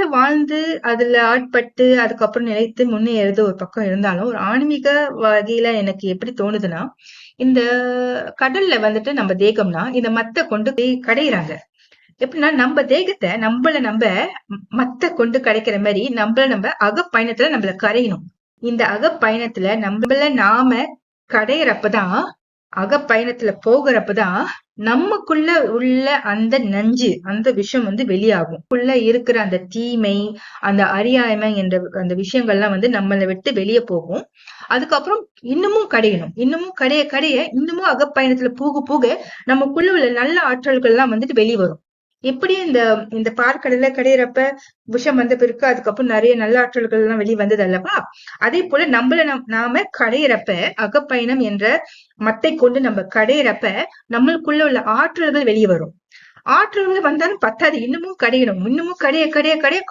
வாழ்ந்து அதுல ஆட்பட்டு அதுக்கப்புறம் நிலைத்து முன்னேறது ஒரு பக்கம் இருந்தாலும் ஒரு ஆன்மீக வகையில எனக்கு எப்படி தோணுதுன்னா, இந்த கடல்ல வந்துட்டு நம்ம தேகம்னா இந்த மத்த கொண்டு போய் கடையிறாங்க. எப்படின்னா நம்ம தேகத்தை நம்ப மத்த கொண்டு கிடைக்கிற மாதிரி நம்ம அகப்பயணத்துல நம்மள கரையணும். இந்த அகப்பயணத்துல நம்மள நாம கடையிறப்பதான், அகப்பயணத்துல போகிறப்பதான் நமக்குள்ள உள்ள அந்த நஞ்சு, அந்த விஷயம் வெளியாகும். உள்ள இருக்கிற அந்த தீமை, அந்த அறியாமை என்ற அந்த விஷயங்கள்லாம் நம்மளை விட்டு வெளியே போகும். அதுக்கப்புறம் இன்னமும் கடையணும். இன்னமும் கடைய கடைய இன்னமும் அகப்பயணத்துல போக போக நமக்குள்ள உள்ள நல்ல ஆற்றல்கள் எல்லாம் வெளியே வரும். எப்படி இந்த இந்த பார்க்கடல கடையிறப்ப விஷம் வந்த பிறகு அதுக்கப்புறம் நிறைய நல்ல ஆற்றல்கள் எல்லாம் வெளியே வந்தது அல்லவா? அதே போல நம்மள நாம கடையிறப்ப, அகப்பயணம் என்ற மத்தை கொண்டு நம்ம கடையிறப்ப நம்மளுக்குள்ள உள்ள ஆற்றல்கள் வெளியே வரும். ஆற்றல்கள் வந்தாலும் பத்தாது, இன்னமும் கடையணும். இன்னமும் கடைய கடைய கடைய